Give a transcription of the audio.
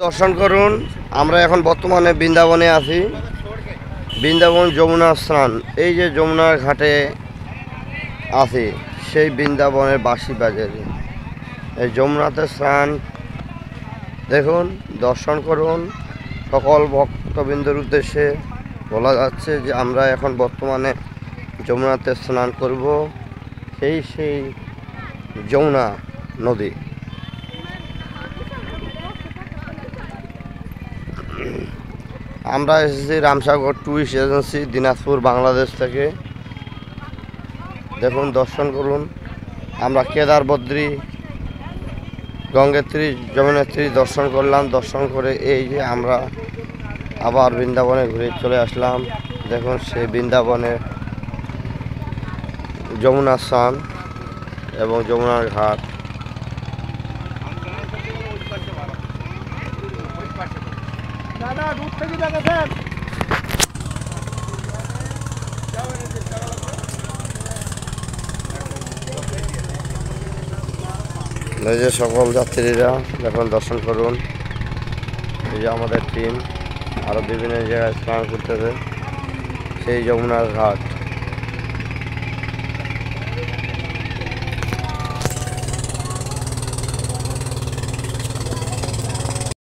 দর্শন করুন। আমরা এখন বর্তমানে বৃন্দাবনে আছি। বৃন্দাবন যমুনা স্নান, এই যে যমুনার ঘাটে আছি, সেই বৃন্দাবনের বাঁশি বাজে। এই যমুনাতে স্নান দেখুন, দর্শন করুন। সকল ভক্তবৃন্দের উদ্দেশ্যে বলা যাচ্ছে যে আমরা এখন বর্তমানে যমুনাতে স্নান করব। সেই যমুনা নদী। আমরা এসেছি রামসাগর ট্যুরিস্ট এজেন্সি, দিনাজপুর, বাংলাদেশ থেকে। দেখুন, দর্শন করুন। আমরা কেদার, বদ্রী, গঙ্গোত্রী, যমুনোত্রী দর্শন করলাম। দর্শন করে এই যে আমরা আবার বৃন্দাবনে ঘুরে চলে আসলাম। দেখুন, সেই বৃন্দাবনে যমুনা স্নান এবং যমুনার ঘাট। এই যে সকল যাত্রীরা দেখুন, দর্শন করুন। এই যে আমাদের টিম আরও বিভিন্ন জায়গায় স্নান করতেছে, সেই যমুনার ঘাট।